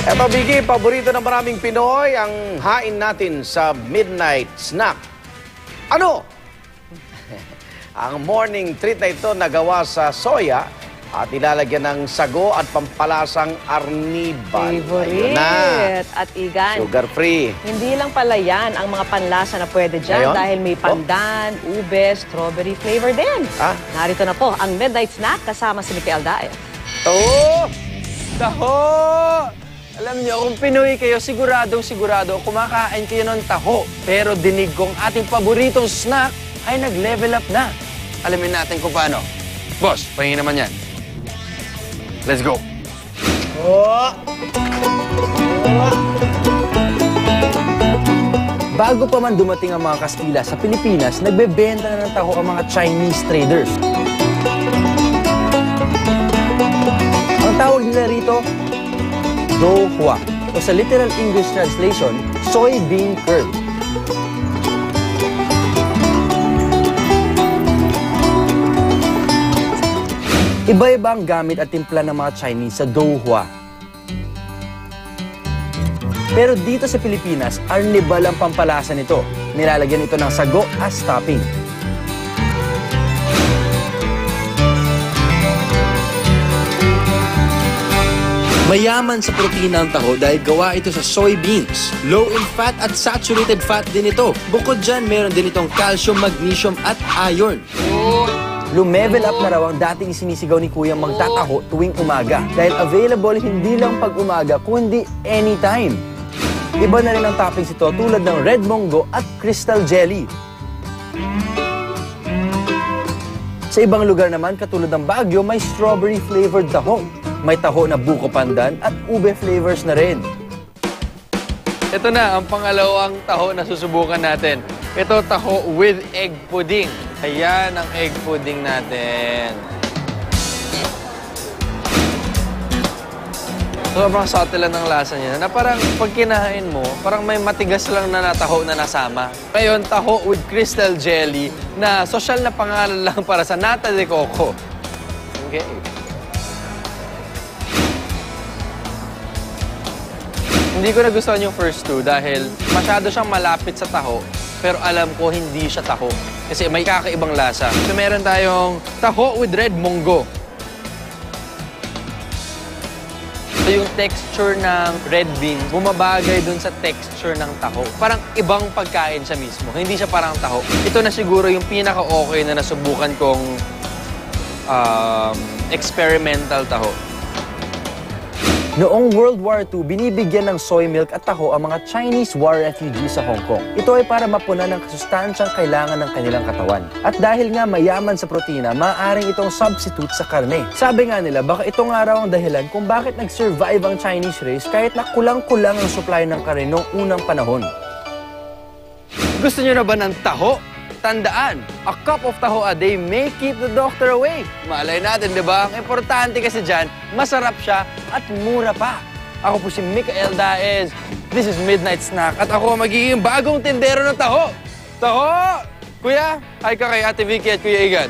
Eto, Vicky, paborito ng maraming Pinoy ang hain natin sa midnight snack. Ano? Ang morning treat na ito nagawa sa soya at ilalagyan ng sago at pampalasang arnibal. Ayun na. Favorite. At Igan, Sugar-free. hindi lang pala yan ang mga panlasa na pwede dyan Ngayon? dahil may pandan, ube, strawberry flavor din. Ah? Narito na po ang midnight snack kasama si Mikael Daez. Taho! Taho! Alam niyo, kung Pinoy kayo, sigurado kumakain kayo ng taho. Pero dinig kong ating paboritong snack ay nag-level up na. Alamin natin kung paano. Boss, pahingi naman yan. Let's go! Bago pa man dumating ang mga Kastila sa Pilipinas, nagbebenta na ng taho ang mga Chinese traders. Ang tawag nila rito, Do Hua, o sa literal English translation, soybean curd. Iba-iba ang gamit at timpla ng mga Chinese sa Do Hua. Pero dito sa Pilipinas, arnibal ang pampalasa nito. Nilalagyan ito ng sago as topping. Mayaman sa protina ang taho dahil gawa ito sa soybeans. Low in fat at saturated fat din ito. Bukod dyan, meron din itong calcium, magnesium at iron. Lumevel up na raw ang dating sinisigaw ni Kuya magtataho tuwing umaga. Dahil available hindi lang pag umaga, kundi anytime. Iba na rin ang toppings ito tulad ng red mongo at crystal jelly. Sa ibang lugar naman, katulad ng Baguio, may strawberry flavored taho. May taho na buko pandan at ube flavors na rin. Ito na ang pangalawang taho na susubukan natin. Ito taho with egg pudding. Ayan ang egg pudding natin. Sobrang subtle lang ng lasa niya na parang pag kinahain mo, parang may matigas lang na taho na nasama. Ngayon, taho with crystal jelly na sosyal na pangalan lang para sa nata de coco. Okay. Hindi ko nagustuhan yung first two dahil masyado siyang malapit sa taho, pero alam ko hindi siya taho kasi may kakaibang lasa. So meron tayong taho with red mongo. So yung texture ng red bean, bumabagay dun sa texture ng taho. Parang ibang pagkain siya mismo, hindi siya parang taho. Ito na siguro yung pinaka-okay na nasubukan kong experimental taho. Noong World War II, binibigyan ng soy milk at taho ang mga Chinese war refugees sa Hong Kong. Ito ay para mapunan ng kasustansyang kailangan ng kanilang katawan. At dahil nga mayaman sa protina, maaaring itong substitute sa karne. Sabi nga nila, baka ito nga raw ang dahilan kung bakit nag-survive ang Chinese race kahit na kulang-kulang ang supply ng karne noong unang panahon. Gusto niyo na ba ng taho? Tandaan, a cup of taho a day may keep the doctor away. Malay natin, di ba? Ang importante kasi dyan, masarap siya at mura pa. Ako po si Mikael Daez. This is Midnight Snack. At ako magiging bagong tindero ng taho. Taho! Kuya, hi ka kay Ate Vicky at Kuya Igan.